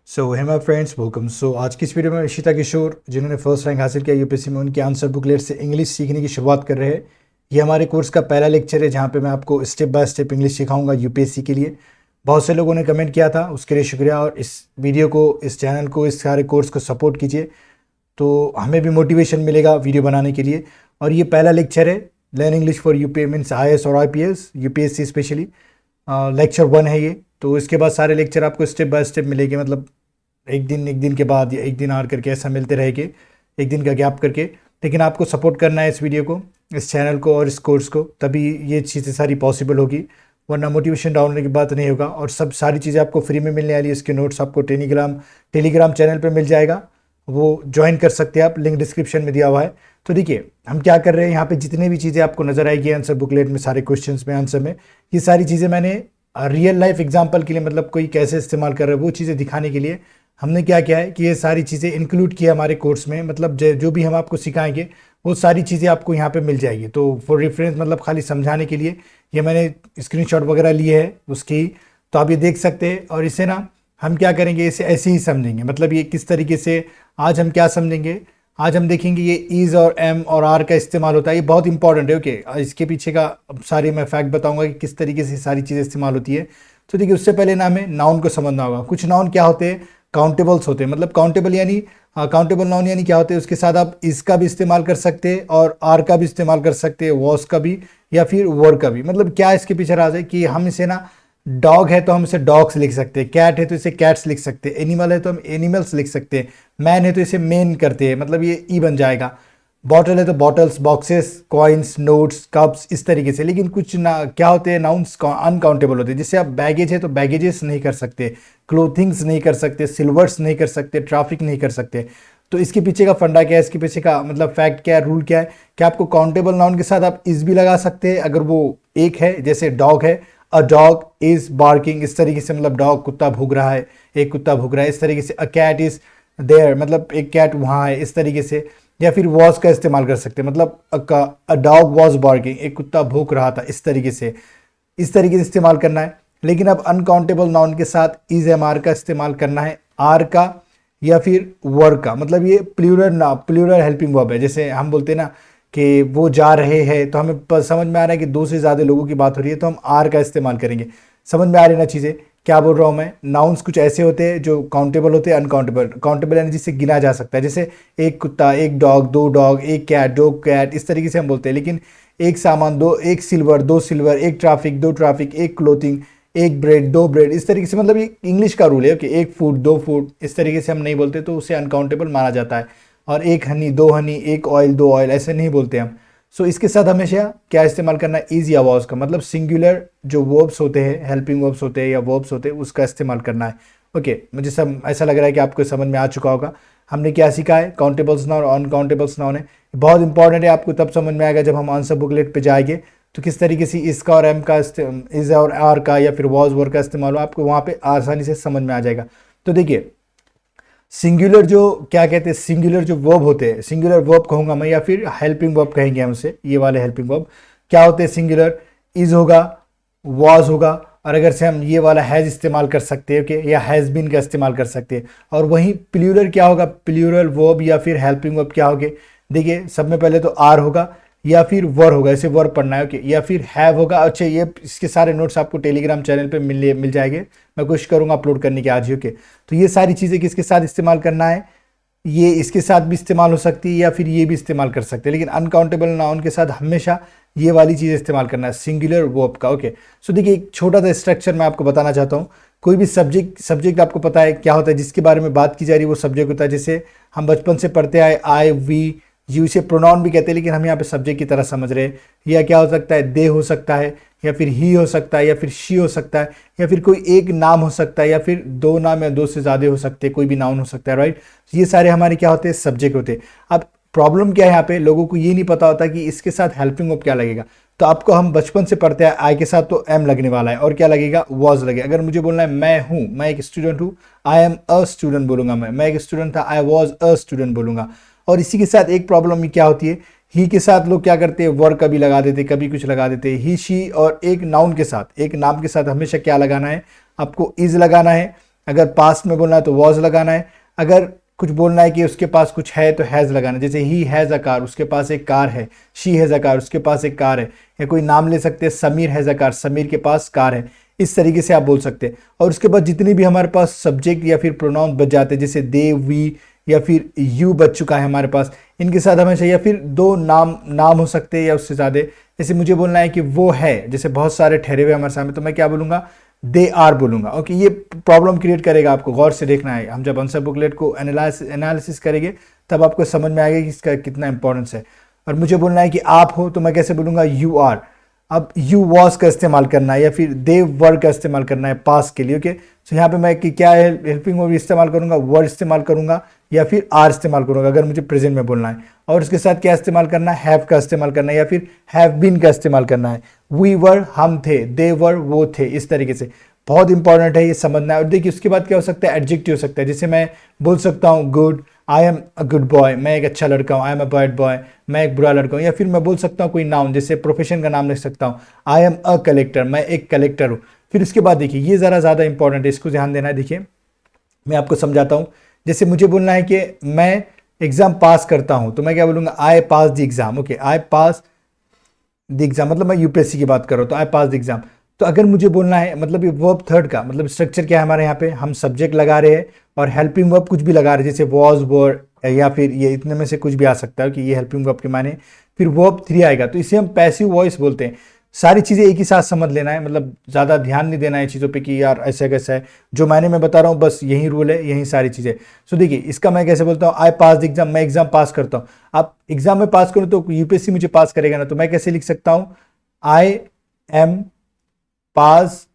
Hey my friends, welcome. आज की इस वीडियो में इशिता किशोर, जिन्होंने फर्स्ट रैंक हासिल किया यूपीएससी में, उनके आंसर बुकलेट से इंग्लिश सीखने की शुरुआत कर रहे हैं। ये हमारे कोर्स का पहला लेक्चर है जहाँ पे मैं आपको स्टेप बाय स्टेप इंग्लिश सिखाऊंगा यूपीएससी के लिए। बहुत से लोगों ने कमेंट किया था, उसके लिए शुक्रिया। और इस वीडियो को, इस चैनल को, इस सारे कोर्स को सपोर्ट कीजिए तो हमें भी मोटिवेशन मिलेगा वीडियो बनाने के लिए। और ये पहला लेक्चर है, learn English for UP means IAS और IPS, यूपीएससी स्पेशली। लेक्चर 1 है ये। तो इसके बाद सारे लेक्चर आपको स्टेप बाय स्टेप मिलेंगे, मतलब एक दिन के बाद या एक दिन आर करके ऐसा मिलते रहेंगे, एक दिन का गैप करके। लेकिन आपको सपोर्ट करना है इस वीडियो को, इस चैनल को और इस कोर्स को, तभी ये चीज़ें सारी पॉसिबल होगी, वरना मोटिवेशन डाउन होने की बात नहीं होगा। और सब सारी चीज़ें आपको फ्री में मिलने वाली है। इसके नोट्स आपको टेलीग्राम चैनल पर मिल जाएगा, वो ज्वाइन कर सकते हैं आप, लिंक डिस्क्रिप्शन में दिया हुआ है। तो देखिए हम क्या कर रहे हैं यहाँ पे, जितने भी चीज़ें आपको नजर आएगी आंसर बुकलेट में, सारे क्वेश्चंस में, आंसर में, ये सारी चीज़ें मैंने रियल लाइफ एग्जांपल के लिए, मतलब कोई कैसे इस्तेमाल कर रहा है वो चीज़ें दिखाने के लिए हमने क्या किया है कि ये सारी चीज़ें इंक्लूड किया हमारे कोर्स में। मतलब जो भी हम आपको सिखाएंगे वो सारी चीज़ें आपको यहाँ पे मिल जाएगी। तो फॉर रेफरेंस, मतलब खाली समझाने के लिए ये मैंने स्क्रीनशॉट वगैरह लिए है उसकी, तो आप ये देख सकते हैं। और इसे ना हम क्या करेंगे, इसे ऐसे ही समझेंगे। मतलब ये किस तरीके से, आज हम क्या समझेंगे, आज हम देखेंगे ये इज़ और एम और आर का इस्तेमाल होता है। ये बहुत इंपॉर्टेंट है। ओके, इसके पीछे का सारे मैं फैक्ट बताऊंगा कि किस तरीके से सारी चीज़ें इस्तेमाल होती है। तो देखिए, उससे पहले ना हमें नाउन को समझना होगा। कुछ नाउन क्या होते हैं, काउंटेबल्स होते हैं। मतलब काउंटेबल यानी काउंटेबल नाउन यानी क्या होते हैं, उसके साथ आप इसका भी इस्तेमाल कर सकते हैं और आर का भी इस्तेमाल कर सकते हैं, वॉस का भी या फिर वर का भी। मतलब क्या इसके पीछे राज है कि हम इसे ना, डॉग है तो हम इसे डॉग्स लिख सकते हैं, कैट है तो इसे कैट्स लिख सकते हैं, एनिमल है तो हम एनिमल्स लिख सकते हैं, मैन है तो इसे मेन करते हैं, मतलब ये ई बन जाएगा। बॉटल है तो bottles, boxes, coins, notes, cups, इस तरीके से। लेकिन कुछ ना क्या होते हैं, नाउन्स अनकाउंटेबल होते हैं। जैसे आप बैगेज है तो बैगेजेस नहीं कर सकते, क्लोथिंग्स नहीं कर सकते, सिल्वर्स नहीं कर सकते, ट्रैफिक नहीं कर सकते। तो इसके पीछे का फंडा क्या है, इसके पीछे का मतलब फैक्ट क्या है, रूल क्या है कि आपको काउंटेबल नाउन के साथ आप इज भी लगा सकते हैं अगर वो एक है। जैसे डॉग है, अ डॉग इज बार्किंग, इस तरीके से, मतलब डॉग कुत्ता भूख रहा है, एक कुत्ता भूख रहा है, इस तरीके से। अ कैट इज देयर, मतलब एक कैट वहाँ है, इस तरीके से। या फिर वॉज का इस्तेमाल कर सकते हैं, मतलब अ डॉग वॉज बार्किंग, एक कुत्ता भूख रहा था, इस तरीके से। इस तरीके से इस्तेमाल करना है। लेकिन अब अनकाउंटेबल नाउन के साथ इज एम आर का इस्तेमाल करना है, आर का या फिर वर का। मतलब ये प्लूरल हेल्पिंग वर्ब है। जैसे हम बोलते हैं ना कि वो जा रहे हैं, तो हमें समझ में आ रहा है कि दो से ज़्यादा लोगों की बात हो रही है, तो हम आर का इस्तेमाल करेंगे। समझ में आ रही है ना चीज़ें, क्या बोल रहा हूँ मैं। नाउन्स कुछ ऐसे होते हैं जो काउंटेबल होते हैं, अनकाउंटेबल। काउंटेबल यानी जिससे गिना जा सकता है, जैसे एक कुत्ता, एक डॉग, दो डॉग, एक कैट, दो कैट, इस तरीके से हम बोलते हैं। लेकिन एक सामान, दो, एक सिल्वर, दो सिल्वर, एक ट्रैफिक, दो ट्रैफिक, एक क्लोथिंग, एक ब्रेड, दो ब्रेड, इस तरीके से। मतलब ये इंग्लिश का रूल है कि एक फूड, दो फूड, इस तरीके से हम नहीं बोलते, तो उसे अनकाउंटेबल माना जाता है। और एक हनी, दो हनी, एक ऑयल, दो ऑयल, ऐसे नहीं बोलते हम। सो इसके साथ हमेशा क्या इस्तेमाल करना है, इज या वॉज का। मतलब सिंगुलर जो वर्ब्स होते हैं, हेल्पिंग वर्ब्स होते हैं या वर्ब्स होते हैं, उसका इस्तेमाल करना है। ओके, मुझे सब ऐसा लग रहा है कि आपको समझ में आ चुका होगा। हमने क्या सीखा है, काउंटेबल्स नाउन और अनकाउंटेबल्स नाउन है। बहुत इंपॉर्टेंट है, आपको तब समझ में आएगा जब हम आंसर बुकलेट पे जाएंगे तो किस तरीके से इसका और एम का, इज और आर का या फिर वॉज वर का इस्तेमाल हो, आपको वहाँ पे आसानी से समझ में आ जाएगा। तो देखिए, सिंगुलर जो क्या कहते हैं, सिंगुलर जो वर्ब होते हैं, सिंगुलर वर्ब कहूँगा मैं या फिर हेल्पिंग वर्ब कहेंगे हम उसे, ये वाले हेल्पिंग वर्ब क्या होते हैं। सिंगुलर इज होगा, वॉज होगा, और अगर से हम ये वाला हैज़ इस्तेमाल कर सकते हैं, ओके, या हैज़ बीन का इस्तेमाल कर सकते हैं। और वहीं प्लूरल क्या होगा, प्लूरल वर्ब या फिर हेल्पिंग वर्ब क्या होगे। देखिए, सब में पहले तो आर होगा या फिर वर होगा, ऐसे वर पढ़ना है, ओके, या फिर हैव होगा। अच्छा, ये इसके सारे नोट्स आपको टेलीग्राम चैनल पे मिल जाएंगे, मैं कोशिश करूंगा अपलोड करने की आज ही। ओके, तो ये सारी चीज़ें किसके साथ इस्तेमाल करना है, ये इसके साथ भी इस्तेमाल हो सकती है या फिर ये भी इस्तेमाल कर सकते हैं। लेकिन अनकाउंटेबल नाउन के साथ हमेशा ये वाली चीज़ इस्तेमाल करना है, सिंगुलर वर्ब का। ओके, सो देखिए, एक छोटा सा स्ट्रक्चर मैं आपको बताना चाहता हूँ। कोई भी सब्जेक्ट आपको पता है क्या होता है, जिसके बारे में बात की जा रही है वो सब्जेक्ट होता है। जैसे हम बचपन से पढ़ते आए, आई, वी, यू, इसे प्रोनाउन भी कहते हैं, लेकिन हम यहाँ पे सब्जेक्ट की तरह समझ रहे हैं। या क्या हो सकता है, दे हो सकता है, या फिर ही हो सकता है, या फिर शी हो सकता है, या फिर कोई एक नाम हो सकता है, या फिर दो नाम या दो से ज़्यादा हो सकते हैं, कोई भी नाउन हो सकता है, राइट। ये सारे हमारे क्या होते हैं, सब्जेक्ट होते हैं। अब प्रॉब्लम क्या है यहाँ पे, लोगों को ये नहीं पता होता कि इसके साथ हेल्पिंग वर्ब क्या लगेगा। तो आपको हम बचपन से पढ़ते हैं, आई के साथ तो एम लगने वाला है, और क्या लगेगा, वॉज लगेगा। अगर मुझे बोलना है मैं हूँ, मैं एक स्टूडेंट हूँ, आई एम अ स्टूडेंट बोलूंगा। मैं एक स्टूडेंट था, आई वॉज अ स्टूडेंट बोलूंगा। और इसी के साथ एक प्रॉब्लम क्या होती है, ही के साथ लोग क्या करते हैं, वर कभी लगा देते, कभी कुछ लगा देते, ही शी। और एक नाउन के साथ, एक नाम के साथ हमेशा क्या लगाना है, आपको इज लगाना है, अगर पास्ट में बोलना है तो वॉज लगाना है, अगर कुछ बोलना है कि उसके पास कुछ है तो हैज़ लगाना है। जैसे ही हैज़ अ कार, उसके पास एक कार है। शी हैज़ अ कार, उसके पास एक कार है। या कोई नाम ले सकते हैं, Sameer has a car, Sameer के पास कार है। इस तरीके से आप बोल सकते हैं। और उसके बाद जितनी भी हमारे पास सब्जेक्ट या फिर प्रोनाउन बच जाते हैं, जैसे दे, वी या फिर यू बच चुका है हमारे पास, इनके साथ हमेशा या फिर दो नाम हो सकते हैं या उससे ज़्यादा। जैसे मुझे बोलना है कि वो है, जैसे बहुत सारे ठहरे हुए हमारे सामने, तो मैं क्या बोलूँगा, दे आर बोलूँगा। ओके, ये प्रॉब्लम क्रिएट करेगा, आपको गौर से देखना है। हम जब आंसर बुकलेट को एनालिसिस करेंगे तब आपको समझ में आएगा कि इसका कितना इंपॉर्टेंस है। और मुझे बोलना है कि आप हो, तो मैं कैसे बोलूँगा, यू आर। अब यू वॉज का इस्तेमाल करना है या फिर दे वर का इस्तेमाल करना है पास के लिए। ओके, सो यहाँ पे मैं कि क्या हेल्पिंग वर्ब इस्तेमाल करूँगा, वर इस्तेमाल करूँगा या फिर आर इस्तेमाल करूँगा अगर मुझे प्रेजेंट में बोलना है। और उसके साथ क्या इस्तेमाल करना है, हैव का इस्तेमाल करना है या फिर हैव बीन का इस्तेमाल करना है। वी वर हम थे, दे वर वो थे, इस तरीके से। बहुत इंपॉर्टेंट है ये समझना है। और देखिए उसके बाद क्या हो सकता है, एडजेक्टिव हो सकता है। जैसे मैं बोल सकता हूँ good, I am a good boy, मैं एक अच्छा लड़का हूँ। I am a bad boy, मैं एक बुरा लड़का हूँ। या फिर मैं बोल सकता हूँ कोई नाउन, जैसे प्रोफेशन का नाम लिख सकता हूँ, आई एम अ कलेक्टर, मैं एक कलेक्टर हूँ। फिर उसके बाद देखिए ये ज़रा ज़्यादा इंपॉर्टेंट है, इसको ध्यान देना है। देखिए मैं आपको समझाता हूँ। जैसे मुझे बोलना है कि मैं एग्ज़ाम पास करता हूँ, तो मैं क्या बोलूँगा, I pass the exam. Okay, I pass the exam, मतलब मैं यूपीएससी की बात कर रहा हूँ, तो आई पास द एग्ज़ाम। तो अगर मुझे बोलना है, मतलब ये वर्ब थर्ड का मतलब स्ट्रक्चर क्या है हमारे यहाँ पे, हम सब्जेक्ट लगा रहे हैं और हेल्पिंग वर्ब कुछ भी लगा रहे हैं, जैसे वॉज वर, या फिर ये इतने में से कुछ भी आ सकता है कि ये हेल्पिंग वर्ब के माने। फिर वर्ब थ्री आएगा, तो इसे हम पैसिव वॉइस बोलते हैं। सारी चीज़ें एक ही साथ समझ लेना है, मतलब ज़्यादा ध्यान नहीं देना है चीज़ों पे कि यार ऐसा कैसा है। जो मैंने मैं बता रहा हूँ बस यही रूल है, यही सारी चीज़ें। सो देखिए इसका मैं कैसे बोलता हूँ, आई पास द एग्जाम, मैं एग्जाम पास करता हूँ। आप एग्जाम में पास करूँ तो यूपीएससी मुझे पास करेगा ना, तो मैं कैसे लिख सकता हूँ, I am pass,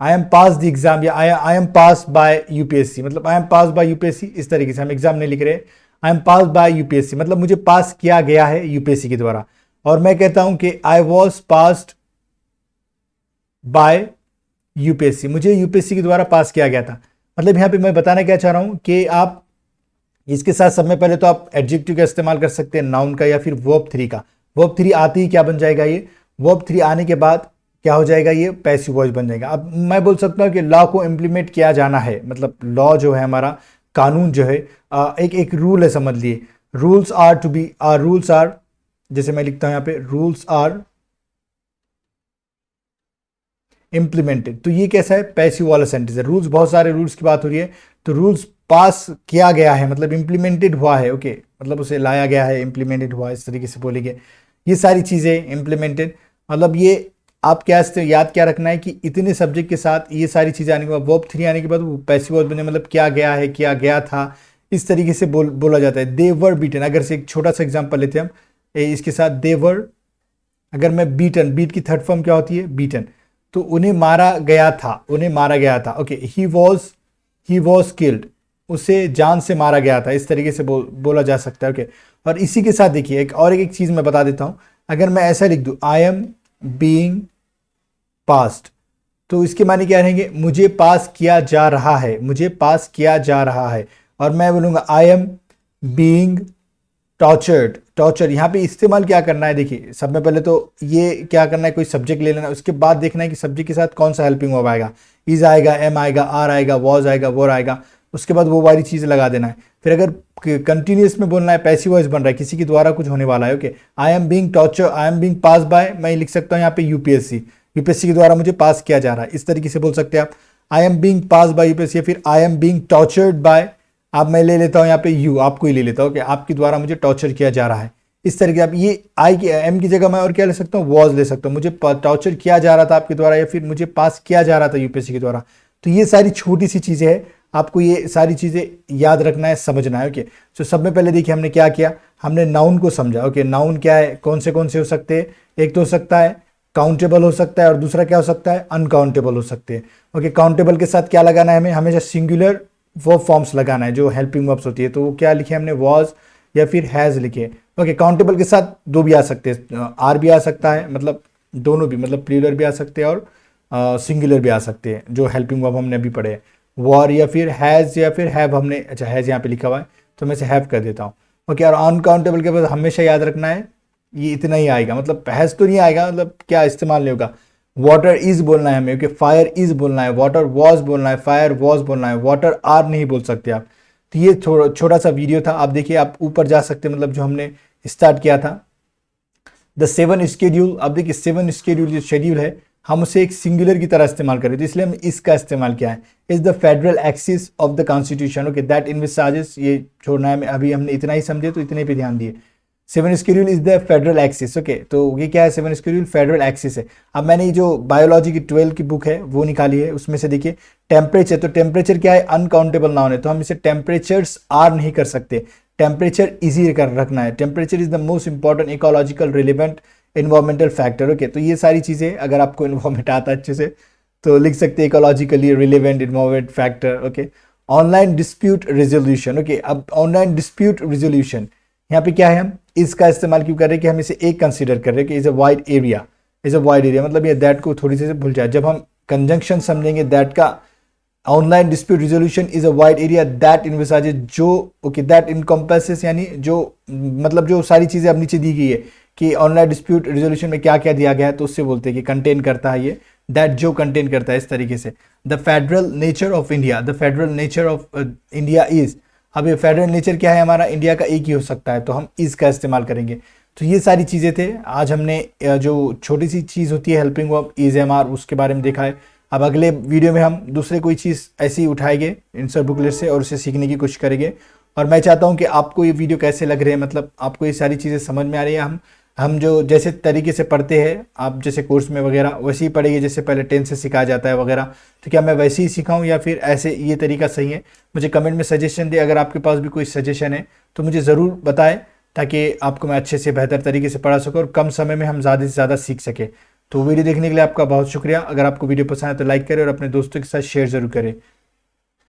I am pass the exam, या I am pass by UPSC, मतलब I am pass by UPSC. इस तरीके से हम एग्जाम नहीं लिख रहे, I am pass by UPSC, मतलब मुझे पास किया गया है यूपीएससी के द्वारा। और मैं कहता हूं कि I was passed by UPSC, मुझे यूपीएससी के द्वारा पास किया गया था। मतलब यहां पे मैं बताना क्या चाह रहा हूं कि आप इसके साथ सब में पहले तो आप एडजेक्टिव का इस्तेमाल कर सकते हैं, नाउन का या फिर वर्ब थ्री का। वर्ब थ्री आते ही क्या बन जाएगा, ये वर्ब थ्री आने के बाद क्या हो जाएगा, ये पैसिव वॉइस बन जाएगा। अब मैं बोल सकता हूँ कि लॉ को इम्प्लीमेंट किया जाना है, मतलब लॉ जो है हमारा कानून जो है, एक एक रूल है, समझ लिए। Rules are to be, rules are, जैसे मैं लिखता हूं यहाँ पे, रूल्स आर इम्प्लीमेंटेड। तो ये कैसा है, पैसिव वाला सेंटेंस है। रूल्स, बहुत सारे रूल्स की बात हो रही है, तो रूल्स पास किया गया है मतलब इम्प्लीमेंटेड हुआ है। ओके, मतलब उसे लाया गया है, इम्प्लीमेंटेड हुआ है, इस तरीके से बोलेंगे। ये सारी चीज़ें इम्प्लीमेंटेड, मतलब ये आप क्या याद क्या रखना है कि इतने सब्जेक्ट के साथ ये सारी चीज़ें आने के बाद, वर्ब थ्री आने के बाद वो पैसिव वॉइस बने, मतलब क्या गया है, क्या गया था, इस तरीके से बोला जाता है। दे वर बीटन, अगर से एक छोटा सा एग्जाम्पल लेते हैं हम इसके साथ, दे वर, अगर मैं बीटन, बीट की थर्ड फॉर्म क्या होती है, बीटन, तो उन्हें मारा गया था, उन्हें मारा गया था। ओके, ही वॉज किल्ड, उसे जान से मारा गया था, इस तरीके से बोला जा सकता है। ओके, और इसी के साथ देखिए एक और एक चीज़ मैं बता देता हूँ। अगर मैं ऐसा लिख दूँ, आई एम बीइंग पास्ड, तो इसके माने क्या रहेंगे, मुझे पास किया जा रहा है, मुझे पास किया जा रहा है। और मैं बोलूँगा आई एम बीइंग टॉर्चर्ड, टॉर्चर, यहाँ पे इस्तेमाल क्या करना है, देखिए सब में पहले तो ये क्या करना है, कोई सब्जेक्ट ले लेना, उसके बाद देखना है कि सब्जेक्ट के साथ कौन सा हेल्पिंग वर्ब आएगा। इज आएगा, एम आएगा, आर आएगा, वॉज आएगा, वोर आएगा, उसके बाद वो वाली चीज़ लगा देना है। फिर अगर कंटिन्यूस में बोलना है, पैसिव वॉइस बन रहा है, किसी के द्वारा कुछ होने वाला है। Okay, I am being torture, I am being pass by, मैं लिख सकता हूँ यहाँ पे यूपीएससी, यूपीएससी के द्वारा मुझे पास किया जा रहा है, इस तरीके से बोल सकते हैं आप। I am being pass by UPSC, फिर I am being tortured by, अब मैं ले लेता हूँ यहाँ पे यू, आपको ही ले लेता हूँ कि आपके द्वारा मुझे टॉर्चर किया जा रहा है। इस तरीके आप ये आई की एम की जगह मैं और क्या ले सकता हूँ, वॉज ले सकता हूँ, मुझे टॉर्चर किया जा रहा था आपके द्वारा, या फिर मुझे पास किया जा रहा था यूपीएससी के द्वारा। तो ये सारी छोटी सी चीज़ें हैं, आपको ये सारी चीज़ें याद रखना है, समझना है। ओके, तो सब में पहले देखिए हमने क्या किया, हमने नाउन को समझा। ओके, नाउन क्या है, कौन से हो सकते हैं, एक तो हो सकता है काउंटेबल हो सकता है, और दूसरा क्या हो सकता है, अनकाउंटेबल हो सकते हैं। ओके, काउंटेबल के साथ क्या लगाना है, हमें हमेशा सिंगुलर वर्ब फॉर्म्स लगाना है, जो हेल्पिंग वर्ब्स होती है। तो वो क्या लिखे हमने, वॉज या फिर हैज़ लिखे। ओके, काउंटेबल के साथ दो भी आ सकते हैं, आर भी आ सकता है, मतलब दोनों भी, मतलब प्लूरल भी आ सकते हैं और सिंगुलर भी आ सकते हैं, जो हेल्पिंग वर्ब हमने अभी पढ़े हैं। वॉर या फिर हैज़ या फिर हैव, हमने अच्छा हैज़ यहाँ पे लिखा हुआ है तो मैं इसे हैव कर देता हूँ। ओके, और अनकाउंटेबल के बाद हमेशा याद रखना है ये इतना ही आएगा, मतलब हैज़ तो नहीं आएगा, मतलब क्या इस्तेमाल नहीं होगा। वाटर इज बोलना है हमें, ओके, फायर इज बोलना है, वाटर वॉज बोलना है, फायर वॉज बोलना है, वाटर आर नहीं बोल सकते आप। तो ये छोटा सा वीडियो था, आप देखिए, आप ऊपर जा सकते हैं, मतलब जो हमने स्टार्ट किया था द 7 स्केड्यूल। अब देखिए 7 स्केड्यूल जो शेड्यूल है हम उसे एक सिंगुलर की तरह इस्तेमाल करें, तो इसलिए हम इसका इस्तेमाल किया है। Is the federal axis of the constitution, okay, that envisages, ये छोड़ना है, अभी हमने इतना ही समझे तो इतने पे ध्यान दिए। 7 schedule is the federal axis, okay, तो ये क्या है, 7 स्केड्यूल फेडरल एक्सिस है। अब मैंने ये जो बायोलॉजी की 12 की बुक है वो निकाली है, उसमें से देखिए टेम्परेचर, तो टेम्परेचर क्या है, अनकाउंटेबल नाउन है, तो हम इसे टेम्परेचर्स आर नहीं कर सकते, टेम्परेचर इजी कर रखना है। Temperature is the most important ecological relevant environmental factor, okay, तो ये सारी चीज़ें अगर आपको इन्वायरमेंट आता है अच्छे से तो लिख सकते हैं ecologically relevant environment factor, okay. Online dispute resolution, okay, अब ऑनलाइन डिस्प्यूट रेजोल्यूशन यहाँ पे क्या है, हम इसका इस्तेमाल क्यों कर रहे हैं कि हम इसे एक कंसीडर कर रहे हैं कि is a wide area, is a wide area, मतलब ये दैट को थोड़ी सी भूल जाए, जब हम कंजंक्शन समझेंगे दैट का, online dispute resolution is a wide area that envisages, जो ओके दैट इनकम्पेसेस, यानी जो मतलब जो सारी चीज़ें अब नीचे दी गई है कि ऑनलाइन डिस्प्यूट रिजोल्यूशन में क्या क्या दिया गया है, तो उससे बोलते हैं कि कंटेन करता है ये, दैट जो कंटेन करता है, इस तरीके से। The federal nature of India, the federal nature of India is, अब ये फेडरल नेचर क्या है हमारा, इंडिया का एक ही हो सकता है, तो हम इज का इस्तेमाल करेंगे। तो ये सारी चीज़ें थे, आज हमने जो छोटी सी चीज़ होती है helping verb is am are, उसके बारे में देखा है। अब अगले वीडियो में हम दूसरे कोई चीज़ ऐसी उठाएंगे आंसर बुकलेट से और उसे सीखने की कोशिश करेंगे। और मैं चाहता हूं कि आपको ये वीडियो कैसे लग रहे हैं, मतलब आपको ये सारी चीज़ें समझ में आ रही है। हम जो जैसे तरीके से पढ़ते हैं, आप जैसे कोर्स में वगैरह वैसे ही पढ़ेंगे जैसे पहले 10 से सिखाया जाता है वगैरह, तो क्या मैं वैसे ही सिखाऊं या फिर ऐसे ये तरीका सही है? मुझे कमेंट में सजेशन दे, अगर आपके पास भी कोई सजेशन है तो मुझे ज़रूर बताएं, ताकि आपको मैं अच्छे से बेहतर तरीके से पढ़ा सकूँ और कम समय में हम ज़्यादा से ज़्यादा सीख सके। तो वीडियो देखने के लिए आपका बहुत शुक्रिया। अगर आपको वीडियो पसंद है तो लाइक करें और अपने दोस्तों के साथ शेयर ज़रूर करें।